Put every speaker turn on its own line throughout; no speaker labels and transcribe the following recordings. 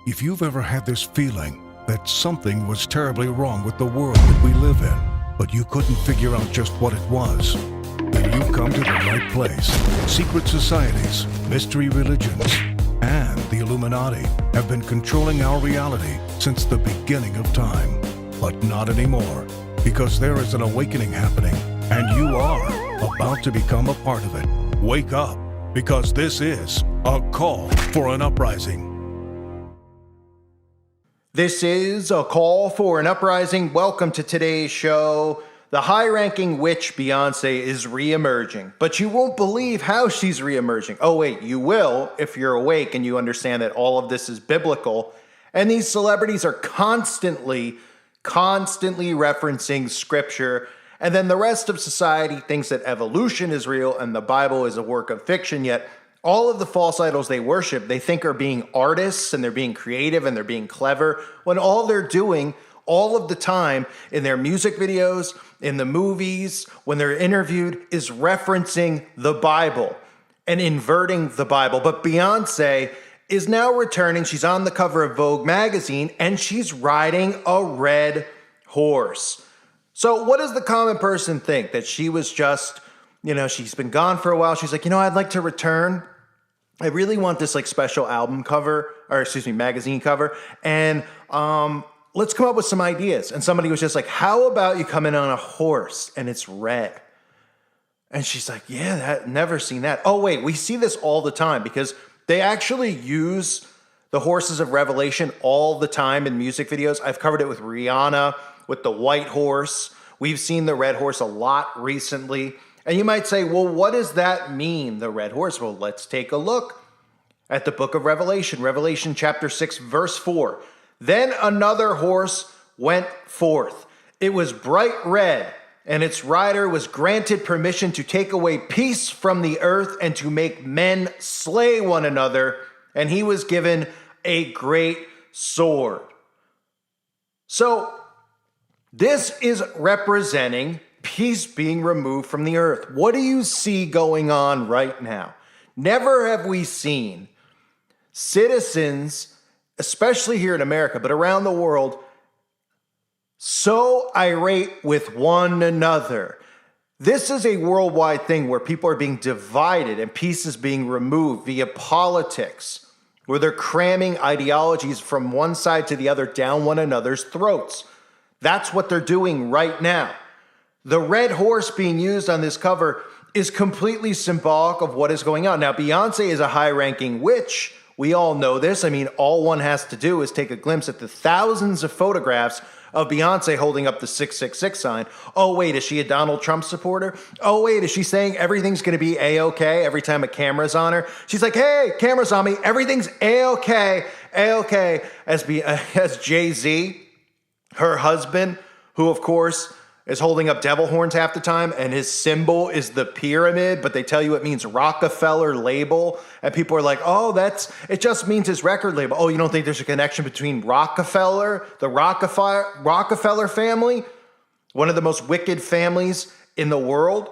If you've ever had this feeling that something was terribly wrong with the world that we live in, but you couldn't figure out just what it was, then you've come to the right place. Secret societies, mystery religions, and the Illuminati have been controlling our reality since the beginning of time. But not anymore, because there is an awakening happening, and you are about to become a part of it. Wake up, because this is a call for an uprising.
This is a call for an uprising. Welcome to today's show. The high-ranking witch Beyonce is re-emerging, but you won't believe how she's re-emerging. Oh wait, you will if you're awake and you understand that all of this is biblical. And these celebrities are constantly referencing scripture. And then the rest of society thinks that evolution is real and the Bible is a work of fiction, yet all of the false idols they worship, they think are being artists and they're being creative and they're being clever, when all they're doing all of the time in their music videos, in the movies, when they're interviewed, is referencing the Bible and inverting the Bible. But Beyonce is now returning. She's on the cover of Vogue magazine and she's riding a red horse. So what does the common person think? That she was just, she's been gone for a while. She's like, I'd like to return. I really want this special album cover, magazine cover. And let's come up with some ideas. And somebody was just like, how about you come in on a horse and it's red? And she's like, yeah, never seen that. Oh, wait, we see this all the time because they actually use the horses of Revelation all the time in music videos. I've covered it with Rihanna, with the white horse. We've seen the red horse a lot recently. And you might say, well, what does that mean, the red horse? Well, let's take a look at the book of Revelation. Revelation chapter 6, verse 4. Then another horse went forth. It was bright red, and its rider was granted permission to take away peace from the earth and to make men slay one another. And he was given a great sword. So this is representing peace being removed from the earth. What do you see going on right now? Never have we seen citizens, especially here in America, but around the world, so irate with one another. This is a worldwide thing where people are being divided and peace is being removed via politics, where they're cramming ideologies from one side to the other down one another's throats. That's what they're doing right now. The red horse being used on this cover is completely symbolic of what is going on. Now, Beyonce is a high-ranking witch. We all know this. I mean, all one has to do is take a glimpse at the thousands of photographs of Beyonce holding up the 666 sign. Oh, wait, is she a Donald Trump supporter? Oh, wait, is she saying everything's going to be A-okay every time a camera's on her? She's like, hey, camera's on me. Everything's A-okay, A-okay. As Jay-Z, her husband, who, of course, is holding up devil horns half the time, and his symbol is the pyramid, but they tell you it means Rockefeller label, and people are like, oh, it just means his record label. Oh, you don't think there's a connection between Rockefeller, the Rockefeller family, one of the most wicked families in the world,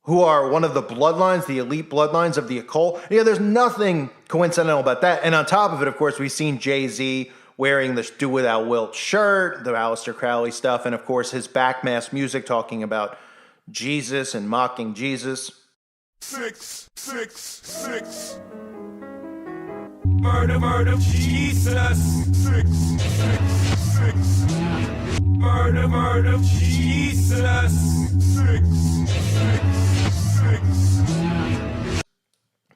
who are one of the bloodlines, the elite bloodlines of the occult? There's nothing coincidental about that. And on top of it, of course, we've seen Jay-Z wearing the Do Without Wilt shirt, the Aleister Crowley stuff, and of course his backmask music talking about Jesus and mocking Jesus.
666. Murder, murder, Jesus. 666. Murder, murder, Jesus. 666.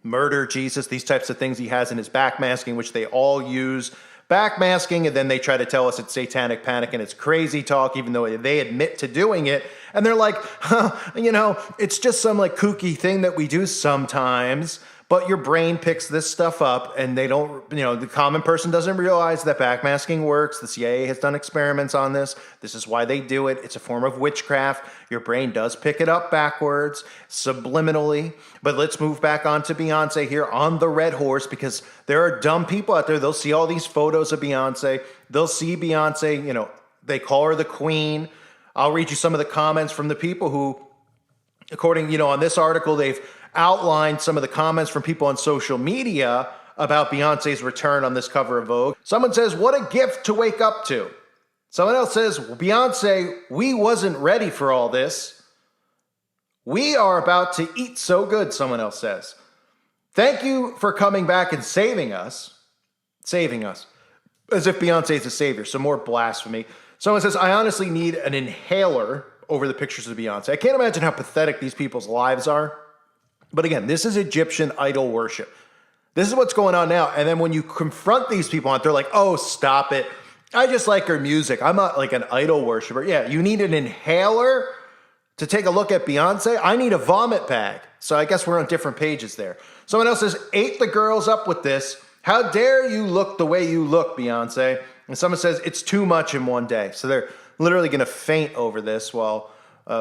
Murder, Jesus, these types of things he has in his backmasking, which they all use. Backmasking, and then they try to tell us it's satanic panic and it's crazy talk, even though they admit to doing it. And they're like, it's just some kooky thing that we do sometimes. But your brain picks this stuff up and they don't, the common person doesn't realize that backmasking works. The CIA has done experiments on this. This is why they do it. It's a form of witchcraft. Your brain does pick it up backwards, subliminally. But let's move back on to Beyonce here on the red horse, because there are dumb people out there. They'll see all these photos of Beyonce. They'll see Beyonce, they call her the queen. I'll read you some of the comments from the people who, according, on this article, they've outlined some of the comments from people on social media about Beyonce's return on this cover of Vogue. Someone says, what a gift to wake up to. Someone else says, Beyonce, we wasn't ready for all this. We are about to eat so good, someone else says. Thank you for coming back and saving us. Saving us. As if Beyonce is a savior, so more blasphemy. Someone says, I honestly need an inhaler over the pictures of Beyonce. I can't imagine how pathetic these people's lives are. But again, this is Egyptian idol worship. This is what's going on now. And then when you confront these people on it, they're like, oh, stop it. I just like her music. I'm not like an idol worshiper. Yeah, you need an inhaler to take a look at Beyonce? I need a vomit bag. So I guess we're on different pages there. Someone else says, ate the girls up with this. How dare you look the way you look, Beyonce? And someone says, it's too much in one day. So they're literally going to faint over this while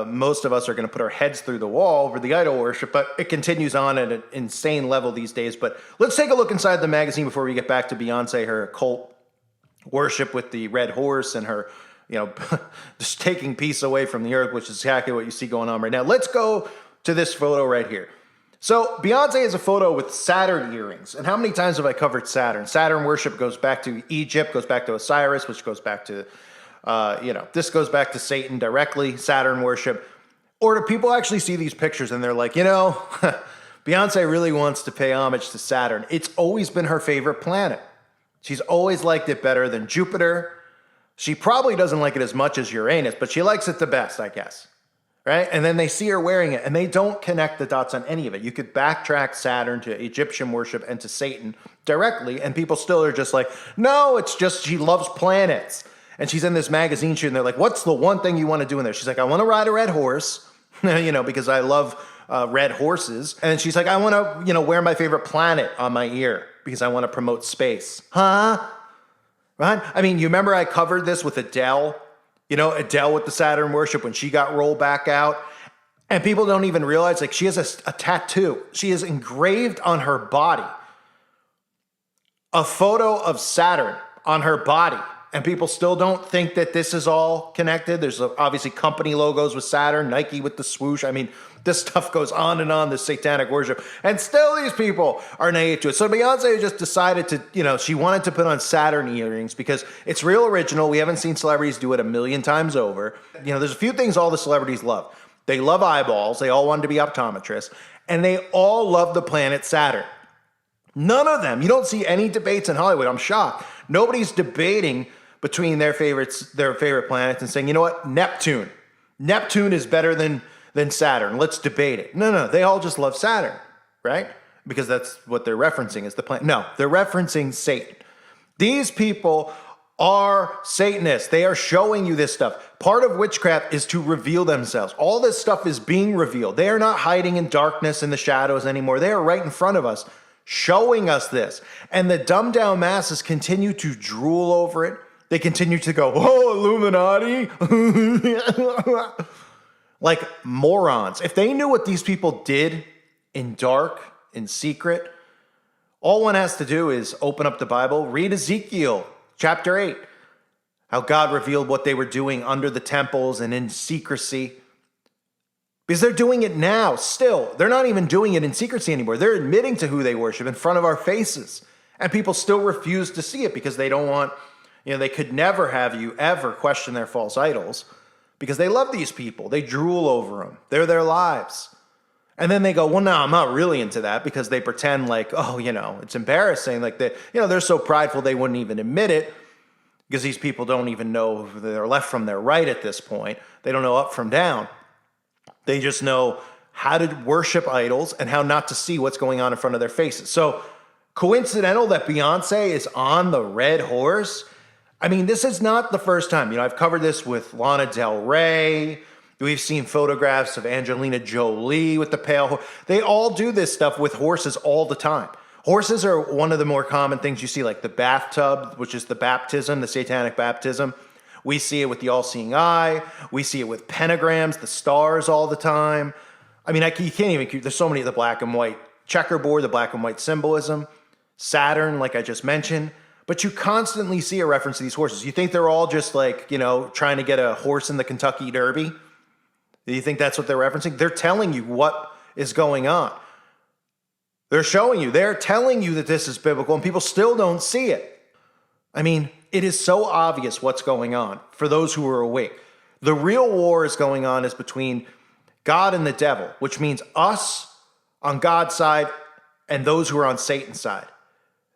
most of us are going to put our heads through the wall over the idol worship. But it continues on at an insane level these days. But let's take a look inside the magazine before we get back to Beyonce, her cult worship with the red horse and her, just taking peace away from the earth, which is exactly what you see going on right now. Let's go to this photo right here. So Beyonce is a photo with Saturn earrings. And how many times have I covered Saturn? Saturn worship goes back to Egypt, goes back to Osiris, which goes back to, this goes back to Satan directly, Saturn worship. Or do people actually see these pictures and they're like, Beyonce really wants to pay homage to Saturn. It's always been her favorite planet. She's always liked it better than Jupiter. She probably doesn't like it as much as Uranus, but she likes it the best, I guess. Right? And then they see her wearing it, and they don't connect the dots on any of it. You could backtrack Saturn to Egyptian worship and to Satan directly, and people still are just like, no, it's just she loves planets. And she's in this magazine shoot, and they're like, what's the one thing you want to do in there? She's like, I want to ride a red horse, because I love red horses. And she's like, I want to, wear my favorite planet on my ear because I want to promote space. Huh? Right? I mean, you remember I covered this with Adele? Adele with the Saturn worship when she got rolled back out. And people don't even realize, she has a tattoo. She is engraved on her body a photo of Saturn on her body. And people still don't think that this is all connected. There's obviously company logos with Saturn, Nike with the swoosh. I mean, this stuff goes on and on, this satanic worship. And still these people are naive to it. So Beyonce just decided to, she wanted to put on Saturn earrings because it's real original. We haven't seen celebrities do it a million times over. There's a few things all the celebrities love. They love eyeballs. They all wanted to be optometrists. And they all love the planet Saturn. None of them. You don't see any debates in Hollywood. I'm shocked. Nobody's debating between their favorite planets and saying, you know what, Neptune is better than Saturn. Let's debate it. No, they all just love Saturn, right? Because that's what they're referencing is the planet. No, they're referencing Satan. These people are Satanists. They are showing you this stuff. Part of witchcraft is to reveal themselves. All this stuff is being revealed. They are not hiding in darkness in the shadows anymore. They are right in front of us, showing us this. And the dumbed down masses continue to drool over it. They continue to go, oh, Illuminati. Like morons. If they knew what these people did in dark, in secret, all one has to do is open up the Bible, read Ezekiel chapter 8, how God revealed what they were doing under the temples and in secrecy. Because they're doing it now still. They're not even doing it in secrecy anymore. They're admitting to who they worship in front of our faces. And people still refuse to see it because they don't want, they could never have you ever question their false idols because they love these people. They drool over them. They're their lives. And then they go, well, no, I'm not really into that because they pretend like, oh, it's embarrassing. Like they're so prideful they wouldn't even admit it because these people don't even know if they're left from their right at this point. They don't know up from down. They just know how to worship idols and how not to see what's going on in front of their faces. So coincidental that Beyonce is on the red horse? I mean, this is not the first time. I've covered this with Lana Del Rey. We've seen photographs of Angelina Jolie with the pale horse. They all do this stuff with horses all the time. Horses are one of the more common things you see, like the bathtub, which is the baptism, the satanic baptism. We see it with the all-seeing eye. We see it with pentagrams, the stars all the time. I mean, you can't even, there's so many of the black and white checkerboard, the black and white symbolism, Saturn, like I just mentioned. But you constantly see a reference to these horses. You think they're all just like, trying to get a horse in the Kentucky Derby? Do you think that's what they're referencing? They're telling you what is going on. They're showing you, they're telling you that this is biblical, and people still don't see it. I mean, it is so obvious what's going on for those who are awake. The real war is going on is between God and the devil, which means us on God's side and those who are on Satan's side.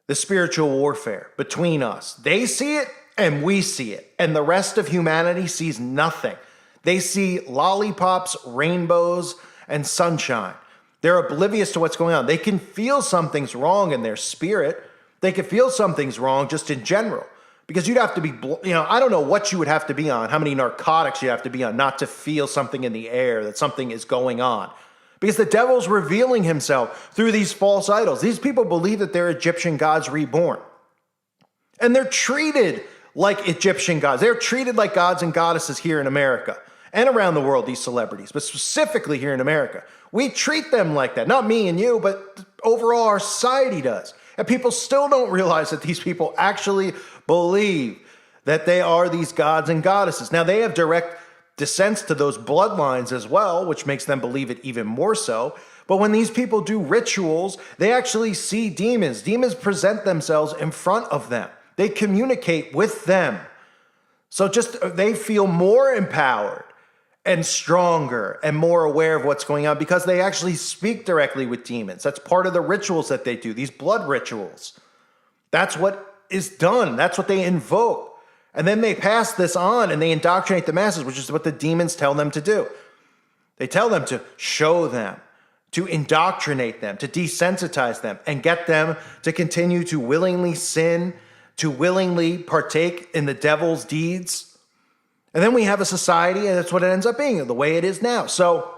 The spiritual warfare between us. They see it and we see it. And the rest of humanity sees nothing. They see lollipops, rainbows, and sunshine. They're oblivious to what's going on. They can feel something's wrong in their spirit. They can feel something's wrong just in general. Because you'd have to be, I don't know what you would have to be on, how many narcotics you have to be on not to feel something in the air, that something is going on. Because the devil's revealing himself through these false idols. These people believe that they're Egyptian gods reborn. And they're treated like Egyptian gods. They're treated like gods and goddesses here in America and around the world, these celebrities, but specifically here in America. We treat them like that. Not me and you, but overall our society does. And people still don't realize that these people actually believe that they are these gods and goddesses. Now, they have direct descents to those bloodlines as well, which makes them believe it even more so. But when these people do rituals, they actually see demons. Demons present themselves in front of them. They communicate with them. So they feel more empowered and stronger and more aware of what's going on because they actually speak directly with demons. That's part of the rituals that they do, these blood rituals. That's what is done. That's what they invoke. And then they pass this on and they indoctrinate the masses, which is what the demons tell them to do. They tell them to show them, to indoctrinate them, to desensitize them, and get them to continue to willingly sin, to willingly partake in the devil's deeds. And then we have a society, and that's what it ends up being, the way it is now. So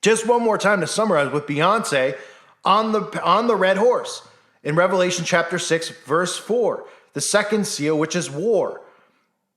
just one more time to summarize with Beyonce on the red horse. In Revelation chapter 6, verse 4, the second seal, which is war.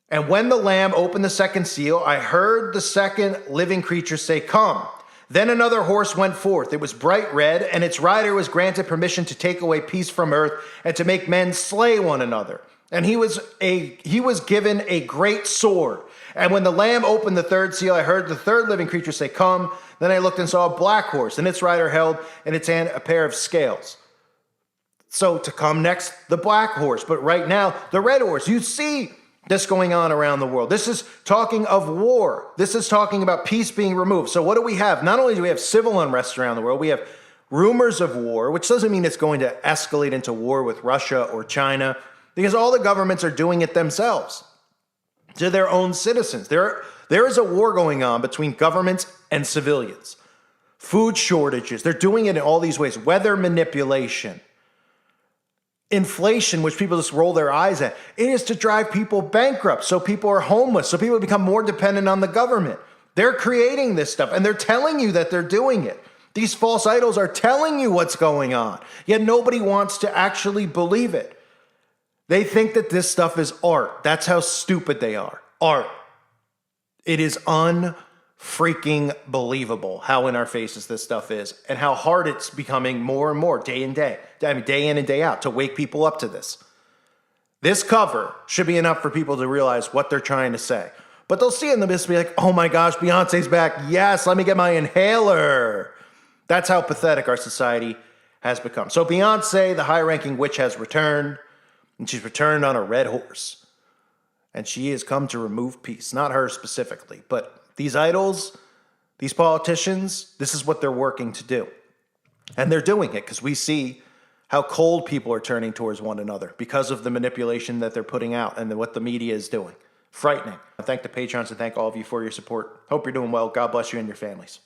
And when the Lamb opened the second seal, I heard the second living creature say, "Come." Then another horse went forth. It was bright red, and its rider was granted permission to take away peace from earth and to make men slay one another. And he was given a great sword. And when the Lamb opened the third seal, I heard the third living creature say, "Come." Then I looked and saw a black horse, and its rider held in its hand a pair of scales. So to come next, the black horse. But right now, the red horse. You see this going on around the world. This is talking of war. This is talking about peace being removed. So what do we have? Not only do we have civil unrest around the world, we have rumors of war, which doesn't mean it's going to escalate into war with Russia or China, because all the governments are doing it themselves to their own citizens. There is a war going on between governments and civilians. Food shortages. They're doing it in all these ways. Weather manipulation. Inflation, which people just roll their eyes at. It is to drive people bankrupt, so people are homeless, so people become more dependent on the government. They're creating this stuff, and they're telling you that they're doing it. These false idols are telling you what's going on, yet nobody wants to actually believe it. They think that this stuff is art. That's how stupid they are. Art. It is unfreaking believable how in our faces this stuff is and how hard it's becoming more and more day in day in and day out to wake people up to this. This cover should be enough for people to realize what they're trying to say. But they'll see it in the midst and be like, "Oh my gosh, Beyonce's back. Yes, let me get my inhaler." That's how pathetic our society has become. So Beyonce, the high-ranking witch, has returned. And she's returned on a red horse. And she has come to remove peace. Not her specifically, but these idols, these politicians, this is what they're working to do. And they're doing it because we see how cold people are turning towards one another because of the manipulation that they're putting out and what the media is doing. Frightening. I thank the patrons and thank all of you for your support. Hope you're doing well. God bless you and your families.